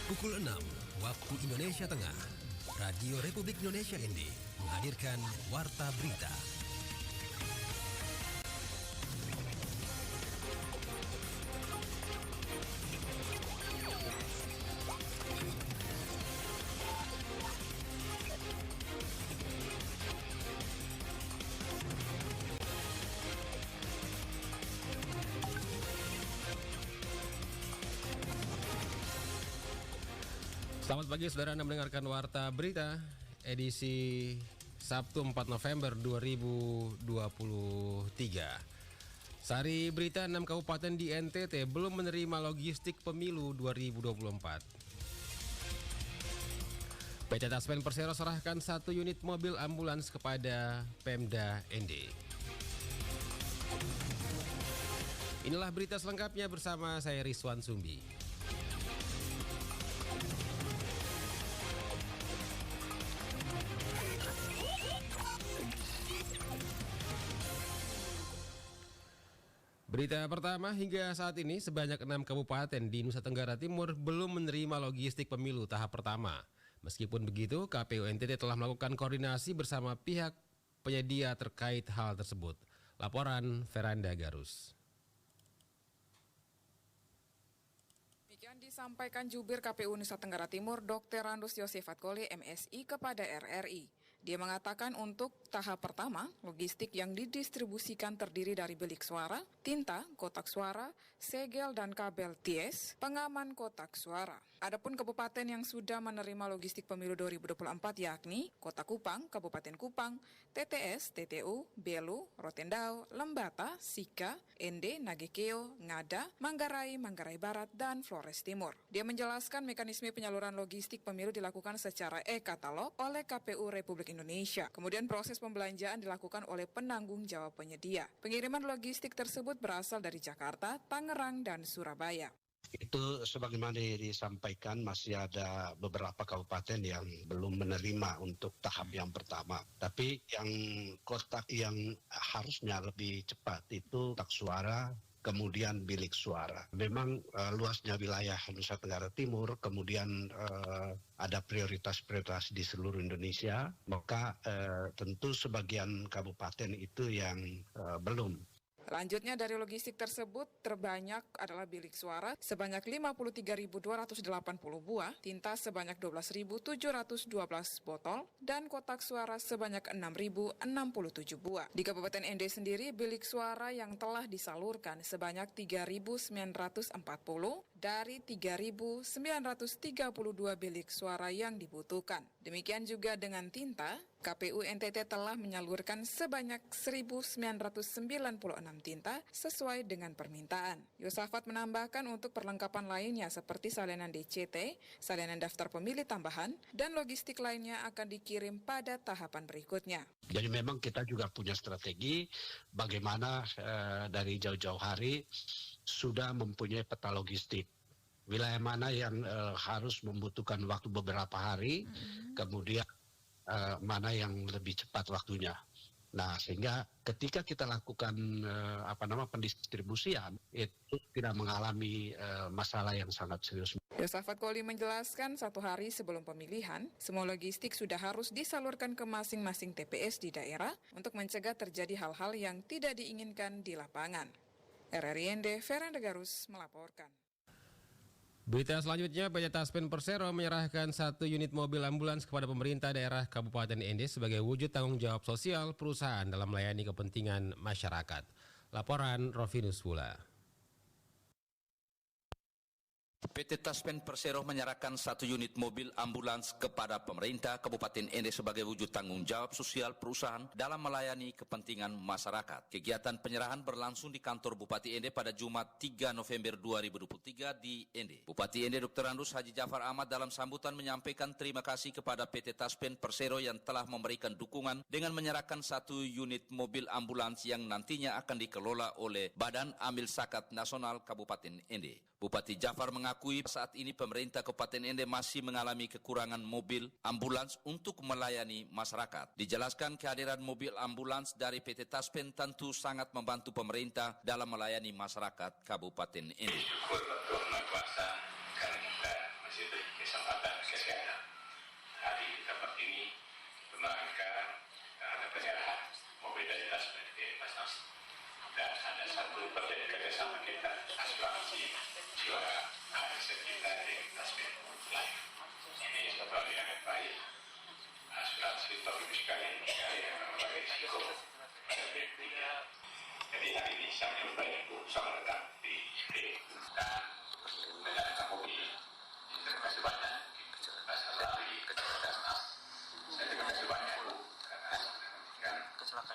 Pukul 6 waktu Indonesia Tengah, Radio Republik Indonesia ND menghadirkan Warta Berita. Selamat pagi saudara, Anda mendengarkan Warta Berita edisi Sabtu 4 November 2023. Sari berita 6 kabupaten di NTT belum menerima logistik pemilu 2024. PT Taspen Persero serahkan 1 unit mobil ambulans kepada Pemda ND. Inilah berita selengkapnya bersama saya Rizwan Sumbi. Berita pertama, hingga saat ini sebanyak 6 kabupaten di Nusa Tenggara Timur belum menerima logistik pemilu tahap pertama. Meskipun begitu, KPU NTT telah melakukan koordinasi bersama pihak penyedia terkait hal tersebut. Laporan Veranda Garus. Demikian disampaikan Jubir KPU Nusa Tenggara Timur Dr. Randus Yosef Fatkoli MSI kepada RRI. Dia mengatakan untuk tahap pertama, logistik yang didistribusikan terdiri dari bilik suara, tinta, kotak suara, segel dan kabel TS, pengaman kotak suara. Adapun kabupaten yang sudah menerima logistik pemilu 2024 yakni Kota Kupang, Kabupaten Kupang, TTS, TTU, Belu, Rotendao, Lembata, Sika, ND, Nagekeo, Ngada, Manggarai, Manggarai Barat, dan Flores Timur. Dia menjelaskan mekanisme penyaluran logistik pemilu dilakukan secara e-katalog oleh KPU Republik Indonesia. Kemudian proses pembelanjaan dilakukan oleh penanggung jawab penyedia. Pengiriman logistik tersebut berasal dari Jakarta, Tangerang, dan Surabaya. Itu sebagaimana disampaikan masih ada beberapa kabupaten yang belum menerima untuk tahap yang pertama. Tapi yang kotak yang harusnya lebih cepat itu kotak suara, kemudian bilik suara. Memang luasnya wilayah Nusa Tenggara Timur, kemudian ada prioritas-prioritas di seluruh Indonesia, maka tentu sebagian kabupaten itu yang belum. Selanjutnya dari logistik tersebut terbanyak adalah bilik suara sebanyak 53.280 buah, tinta sebanyak 12.712 botol, dan kotak suara sebanyak 6.067 buah. Di Kabupaten ND sendiri, bilik suara yang telah disalurkan sebanyak 3.940 dari 3.932 bilik suara yang dibutuhkan. Demikian juga dengan tinta, KPU NTT telah menyalurkan sebanyak 1.996 tinta sesuai dengan permintaan. Yosafat menambahkan untuk perlengkapan lainnya seperti salinan DCT, salinan daftar pemilih tambahan, dan logistik lainnya akan dikirim pada tahapan berikutnya. Jadi memang kita juga punya strategi bagaimana dari jauh-jauh hari sudah mempunyai peta logistik. Wilayah mana yang harus membutuhkan waktu beberapa hari, kemudian mana yang lebih cepat waktunya. Nah, sehingga ketika kita lakukan pendistribusian itu tidak mengalami masalah yang sangat serius. Yosafat Koli menjelaskan 1 hari sebelum pemilihan, semua logistik sudah harus disalurkan ke masing-masing TPS di daerah untuk mencegah terjadi hal-hal yang tidak diinginkan di lapangan. RRI ND, Veranda Garus melaporkan. Berita selanjutnya, PT Taspen Persero menyerahkan 1 unit mobil ambulans kepada pemerintah daerah Kabupaten ND sebagai wujud tanggung jawab sosial perusahaan dalam melayani kepentingan masyarakat. Laporan Rovinus Pula. PT Taspen Persero menyerahkan 1 unit mobil ambulans kepada pemerintah Kabupaten ND sebagai wujud tanggung jawab sosial perusahaan dalam melayani kepentingan masyarakat. Kegiatan penyerahan berlangsung di kantor Bupati ND pada Jumat 3 November 2023 di ND. Bupati ND Dr. Randus Haji Jafar Ahmad dalam sambutan menyampaikan terima kasih kepada PT Taspen Persero yang telah memberikan dukungan dengan menyerahkan 1 unit mobil ambulans yang nantinya akan dikelola oleh Badan Amil Zakat Nasional Kabupaten ND. Bupati Jafar mengakui saat ini pemerintah Kabupaten ND masih mengalami kekurangan mobil ambulans untuk melayani masyarakat. Dijelaskan kehadiran mobil ambulans dari PT Taspen tentu sangat membantu pemerintah dalam melayani masyarakat Kabupaten ND. Bersyukur betul kuasa karena masih beri kesempatan kesehatan. Hari di tempat ini merangka ada penyerahan mobil dari Taspen ke Basnas dan ada satu perjanjian kerjasama kita asuransi jiwa ASN kita di Taspen Life. Ini satu hal yang baik. Asuransi topik sekali yang memiliki risiko pada pihak. Jadi hari ini saya menyampaikan Ibu sama datang di IPD dan menjalankan mobil. Terima kasih banyak.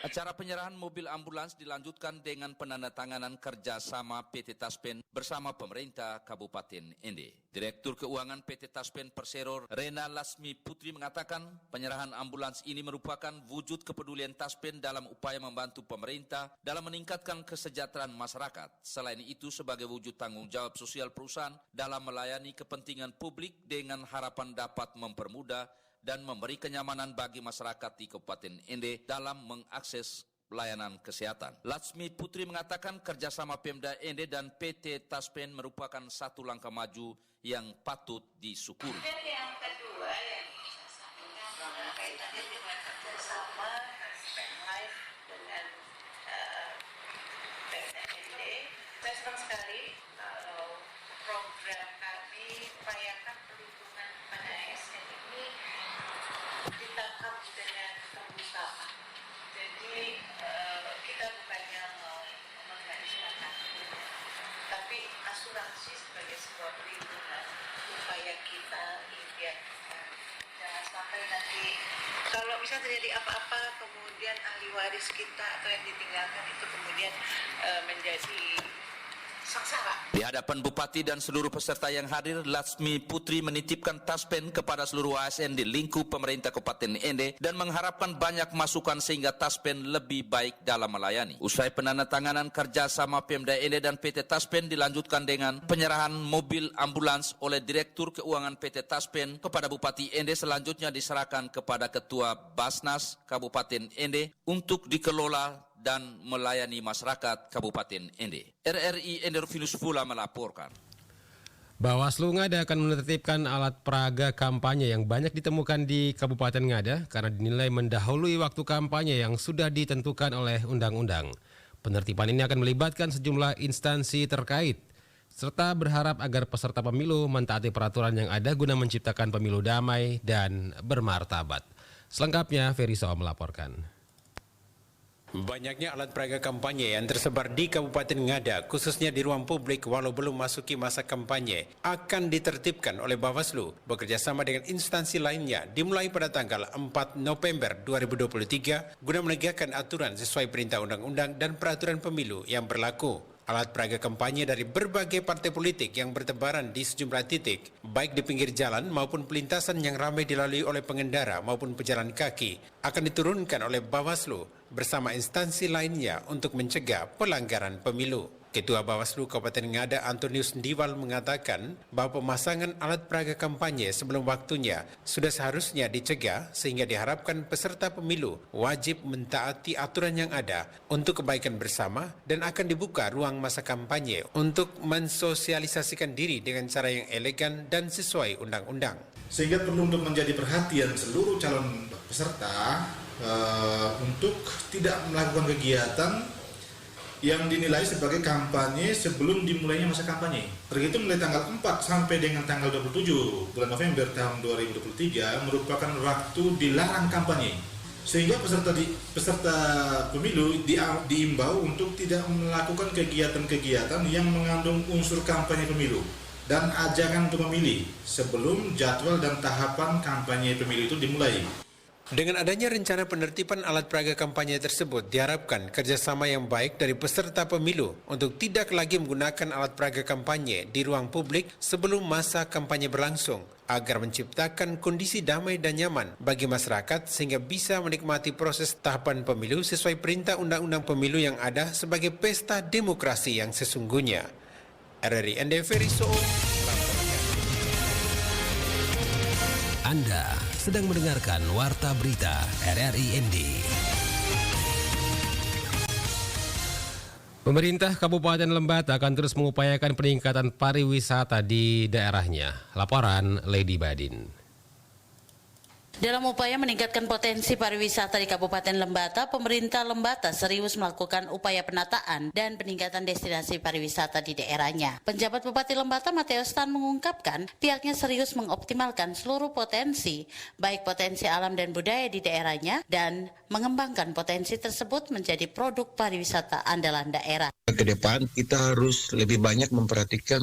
Acara penyerahan mobil ambulans dilanjutkan dengan penandatanganan kerjasama PT Taspen bersama pemerintah Kabupaten Ende. Direktur Keuangan PT Taspen Persero Rena Lasmi Putri mengatakan penyerahan ambulans ini merupakan wujud kepedulian Taspen dalam upaya membantu pemerintah dalam meningkatkan kesejahteraan masyarakat. Selain itu sebagai wujud tanggung jawab sosial perusahaan dalam melayani kepentingan publik dengan harapan dapat mempermudah dan memberi kenyamanan bagi masyarakat di Kabupaten Ende dalam mengakses pelayanan kesehatan. Latsmi Putri mengatakan kerjasama Pemda Ende dan PT Taspen merupakan satu langkah maju yang patut disyukuri. Dan yang kedua yang saya sampaikan kaitannya dengan kerjasama Taspen Life dengan Pemda Ende. Saya senang sekali kalau program kami upayakan perlindungan pada ASN ini ditangkap dengan bersama. Jadi kita bukannya menghasilkan, tapi asuransi sebagai sebuah perlindungan upaya kita ikhtiarkan. Jangan sampai nanti kalau bisa terjadi apa-apa kemudian ahli waris kita atau yang ditinggalkan itu kemudian menjadi sengsara. Di hadapan Bupati dan seluruh peserta yang hadir, Latsmi Putri menitipkan Taspen kepada seluruh ASN di lingkup pemerintah Kabupaten Ende dan mengharapkan banyak masukan sehingga Taspen lebih baik dalam melayani. Usai penandatanganan kerjasama Pemda Ende dan PT Taspen dilanjutkan dengan penyerahan mobil ambulans oleh Direktur Keuangan PT Taspen kepada Bupati Ende, selanjutnya diserahkan kepada Ketua Basnas Kabupaten Ende untuk dikelola dan melayani masyarakat Kabupaten Ende. RRI Endorfinus Pula melaporkan. Bawaslu Ngada akan menertibkan alat peraga kampanye yang banyak ditemukan di Kabupaten Ngada karena dinilai mendahului waktu kampanye yang sudah ditentukan oleh undang-undang. Penertiban ini akan melibatkan sejumlah instansi terkait, serta berharap agar peserta pemilu mentaati peraturan yang ada guna menciptakan pemilu damai dan bermartabat. Selengkapnya, Ferry Soa melaporkan. Banyaknya alat peraga kampanye yang tersebar di Kabupaten Ngada, khususnya di ruang publik walau belum masuki masa kampanye, akan ditertibkan oleh Bawaslu bekerjasama dengan instansi lainnya dimulai pada tanggal 4 November 2023 guna menegakkan aturan sesuai perintah undang-undang dan peraturan pemilu yang berlaku. Alat peraga kampanye dari berbagai partai politik yang bertebaran di sejumlah titik, baik di pinggir jalan maupun pelintasan yang ramai dilalui oleh pengendara maupun pejalan kaki, akan diturunkan oleh Bawaslu bersama instansi lainnya untuk mencegah pelanggaran pemilu. Ketua Bawaslu Kabupaten Ngada Antonius Ndiwal mengatakan bahwa pemasangan alat peraga kampanye sebelum waktunya sudah seharusnya dicegah sehingga diharapkan peserta pemilu wajib mentaati aturan yang ada untuk kebaikan bersama dan akan dibuka ruang masa kampanye untuk mensosialisasikan diri dengan cara yang elegan dan sesuai undang-undang. Sehingga perlu untuk menjadi perhatian seluruh calon peserta untuk tidak melakukan kegiatan yang dinilai sebagai kampanye sebelum dimulainya masa kampanye. Terhitung mulai tanggal 4 sampai dengan tanggal 27 bulan November tahun 2023 merupakan waktu dilarang kampanye. Sehingga peserta pemilu diimbau untuk tidak melakukan kegiatan-kegiatan yang mengandung unsur kampanye pemilu dan ajakan untuk memilih sebelum jadwal dan tahapan kampanye pemilu itu dimulai. Dengan adanya rencana penertiban alat peraga kampanye tersebut, diharapkan kerjasama yang baik dari peserta pemilu untuk tidak lagi menggunakan alat peraga kampanye di ruang publik sebelum masa kampanye berlangsung, agar menciptakan kondisi damai dan nyaman bagi masyarakat sehingga bisa menikmati proses tahapan pemilu sesuai perintah undang-undang pemilu yang ada sebagai pesta demokrasi yang sesungguhnya. RRI Ende Ferry Soa. Anda sedang mendengarkan Warta Berita RRI ND. Pemerintah Kabupaten Lembata akan terus mengupayakan peningkatan pariwisata di daerahnya. Laporan Lady Badin. Dalam upaya meningkatkan potensi pariwisata di Kabupaten Lembata, pemerintah Lembata serius melakukan upaya penataan dan peningkatan destinasi pariwisata di daerahnya. Penjabat Bupati Lembata Mateus Tan mengungkapkan pihaknya serius mengoptimalkan seluruh potensi, baik potensi alam dan budaya di daerahnya, dan mengembangkan potensi tersebut menjadi produk pariwisata andalan daerah. Ke depan kita harus lebih banyak memperhatikan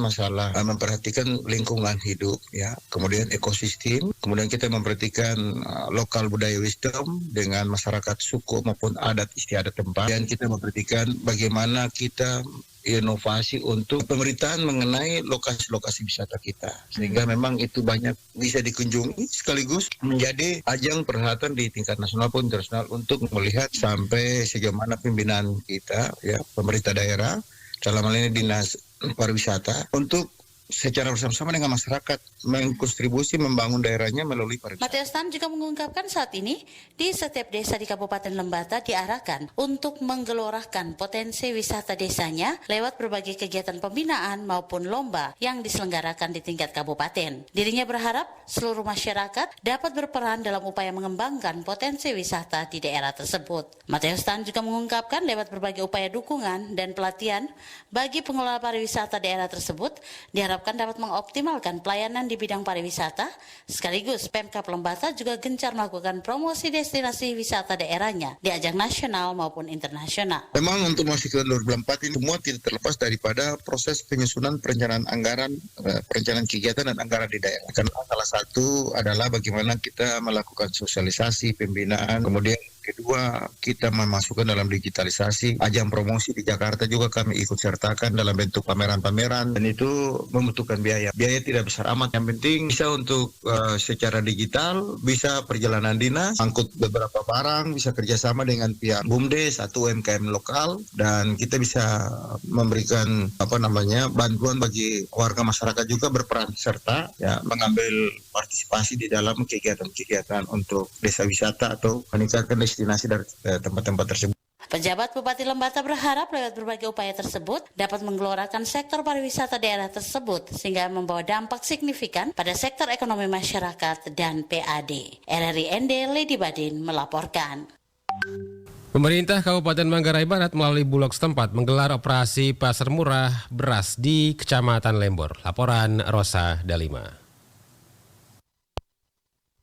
memperhatikan lingkungan hidup, ya, kemudian ekosistem, kemudian kita memperhatikan lokal budaya wisdom dengan masyarakat suku maupun adat istiadat tempat, dan kita memperhatikan bagaimana kita inovasi untuk pemerintahan mengenai lokasi-lokasi wisata kita, sehingga memang itu banyak bisa dikunjungi sekaligus menjadi ajang perhatian di tingkat nasional pun internasional untuk melihat sampai sejauh mana pembinaan kita, ya, pemerintah daerah dalam hal ini dinas pariwisata untuk secara bersama-sama dengan masyarakat mengkontribusi membangun daerahnya melalui pariwisata. Mateus Tan juga mengungkapkan saat ini di setiap desa di Kabupaten Lembata diarahkan untuk menggelorakan potensi wisata desanya lewat berbagai kegiatan pembinaan maupun lomba yang diselenggarakan di tingkat kabupaten. Dirinya berharap seluruh masyarakat dapat berperan dalam upaya mengembangkan potensi wisata di daerah tersebut. Mateus Tan juga mengungkapkan lewat berbagai upaya dukungan dan pelatihan bagi pengelola pariwisata daerah tersebut diharapkan dapat mengoptimalkan pelayanan di bidang pariwisata, sekaligus Pemkab Lembata juga gencar melakukan promosi destinasi wisata daerahnya di ajang nasional maupun internasional. Memang untuk masuk ke 2024 ini semua tidak terlepas daripada proses penyusunan perencanaan anggaran, perencanaan kegiatan dan anggaran di daerah. Karena salah satu adalah bagaimana kita melakukan sosialisasi, pembinaan, kemudian kedua, kita memasukkan dalam digitalisasi ajang promosi di Jakarta juga kami ikut sertakan dalam bentuk pameran-pameran, dan itu membutuhkan biaya. Biaya tidak besar amat, yang penting bisa untuk secara digital, bisa perjalanan dinas, angkut beberapa barang, bisa kerjasama dengan pihak BUMDes atau UMKM lokal, dan kita bisa memberikan bantuan bagi warga masyarakat juga berperan serta, ya, mengambil partisipasi di dalam kegiatan-kegiatan untuk desa wisata atau meningkatkan destinasi dari tempat-tempat tersebut. Penjabat Bupati Lembata berharap lewat berbagai upaya tersebut dapat menggelorakan sektor pariwisata daerah tersebut sehingga membawa dampak signifikan pada sektor ekonomi masyarakat dan PAD. RRI ND Lady Badin melaporkan. Pemerintah Kabupaten Manggarai Barat melalui Bulog setempat menggelar operasi pasar murah beras di Kecamatan Lembor. Laporan Rosa Dalima.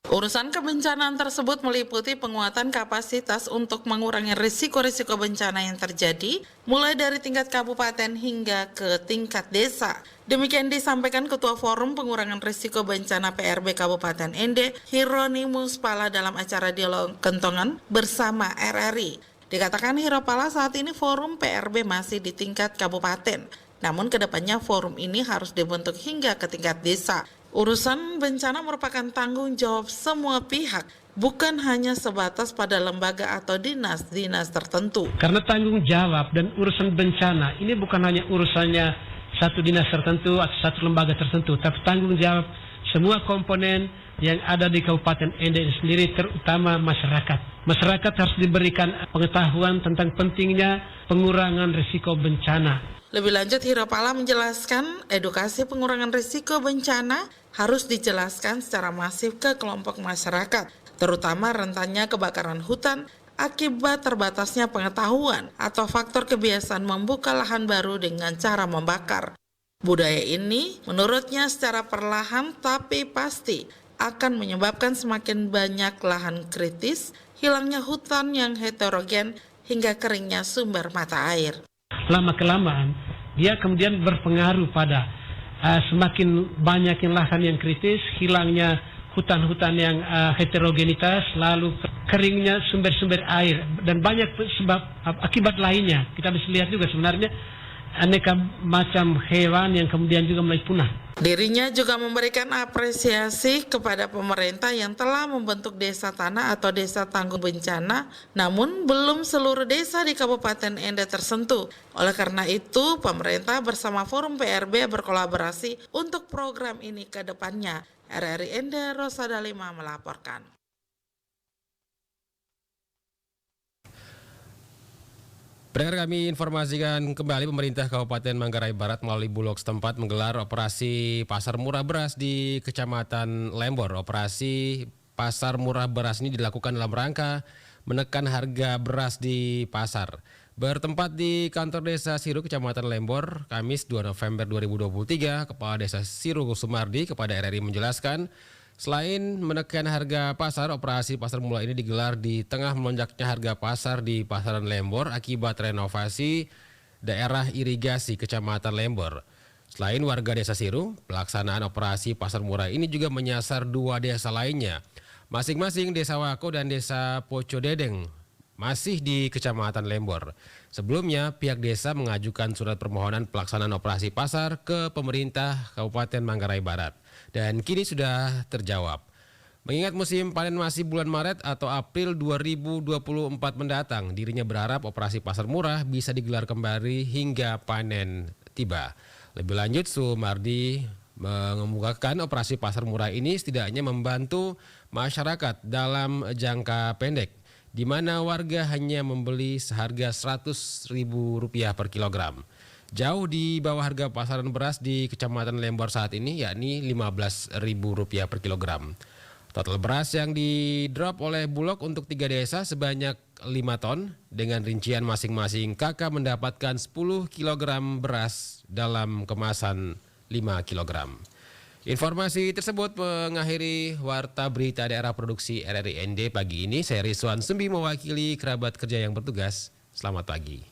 Urusan kebencanaan tersebut meliputi penguatan kapasitas untuk mengurangi risiko-risiko bencana yang terjadi, mulai dari tingkat kabupaten hingga ke tingkat desa. Demikian disampaikan Ketua Forum Pengurangan Risiko Bencana PRB Kabupaten Ende, Hieronimus Pala dalam acara dialog kentongan bersama RRI. Dikatakan Hiro Pala saat ini forum PRB masih di tingkat kabupaten, namun kedepannya forum ini harus dibentuk hingga ke tingkat desa. Urusan bencana merupakan tanggung jawab semua pihak, bukan hanya sebatas pada lembaga atau dinas-dinas tertentu. Karena tanggung jawab dan urusan bencana ini bukan hanya urusannya satu dinas tertentu atau satu lembaga tertentu, tapi tanggung jawab semua komponen yang ada di Kabupaten Ende sendiri, terutama masyarakat. Masyarakat harus diberikan pengetahuan tentang pentingnya pengurangan risiko bencana. Lebih lanjut, Hiro Pala menjelaskan edukasi pengurangan risiko bencana harus dijelaskan secara masif ke kelompok masyarakat, terutama rentannya kebakaran hutan akibat terbatasnya pengetahuan atau faktor kebiasaan membuka lahan baru dengan cara membakar. Budaya ini menurutnya secara perlahan tapi pasti akan menyebabkan semakin banyak lahan kritis, hilangnya hutan yang heterogen, hingga keringnya sumber mata air. Lama-kelamaan dia kemudian berpengaruh pada semakin banyaknya lahan yang kritis, hilangnya hutan-hutan yang heterogenitas, lalu keringnya sumber-sumber air, dan banyak sebab akibat lainnya. Kita bisa lihat juga sebenarnya aneka macam hewan yang kemudian juga mulai punah. Dirinya juga memberikan apresiasi kepada pemerintah yang telah membentuk desa tanah atau desa tangguh bencana, namun belum seluruh desa di Kabupaten Ende tersentuh. Oleh karena itu, pemerintah bersama Forum PRB berkolaborasi untuk program ini ke depannya. RRI Ende, Rosa Dalima melaporkan. Pendengar, kami informasikan kembali pemerintah Kabupaten Manggarai Barat melalui Bulog setempat menggelar operasi pasar murah beras di Kecamatan Lembor. Operasi pasar murah beras ini dilakukan dalam rangka menekan harga beras di pasar. Bertempat di kantor Desa Siru, Kecamatan Lembor, Kamis 2 November 2023, Kepala Desa Siru Sumardi kepada RRI menjelaskan, selain menekan harga pasar, operasi pasar murah ini digelar di tengah melonjaknya harga pasar di pasaran Lembor akibat renovasi daerah irigasi Kecamatan Lembor. Selain warga Desa Siru, pelaksanaan operasi pasar murah ini juga menyasar 2 desa lainnya, masing-masing Desa Wako dan Desa Poco Dedeng, masih di Kecamatan Lembor. Sebelumnya, pihak desa mengajukan surat permohonan pelaksanaan operasi pasar ke pemerintah Kabupaten Manggarai Barat. Dan kini sudah terjawab. Mengingat musim panen masih bulan Maret atau April 2024 mendatang, dirinya berharap operasi pasar murah bisa digelar kembali hingga panen tiba. Lebih lanjut, Sumardi mengemukakan operasi pasar murah ini setidaknya membantu masyarakat dalam jangka pendek, di mana warga hanya membeli seharga Rp100.000 per kilogram. Jauh di bawah harga pasaran beras di Kecamatan Lembor saat ini, yakni Rp15.000 per kilogram. Total beras yang di-drop oleh Bulog untuk 3 desa sebanyak 5 ton, dengan rincian masing-masing kakak mendapatkan 10 kg beras dalam kemasan 5 kg. Informasi tersebut mengakhiri Warta Berita Daerah Produksi RRI ND pagi ini. Saya Rizwan Sumbi mewakili kerabat kerja yang bertugas. Selamat pagi.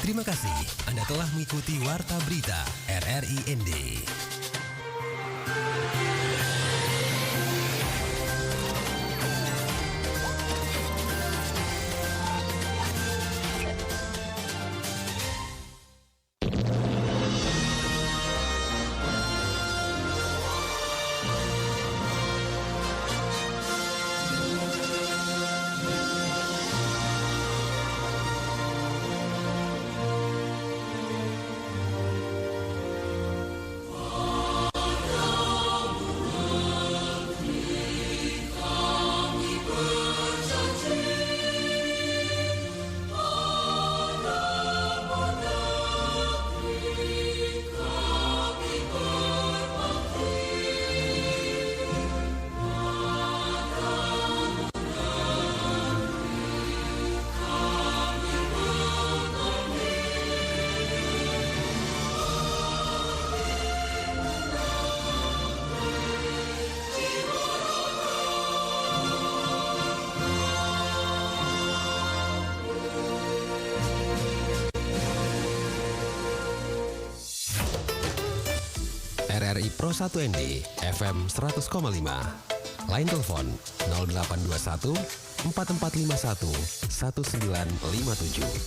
Terima kasih Anda telah mengikuti Warta Berita RRI ND. RRI Pro 1 ND FM 100,5. Line telepon 0821 4451 1957.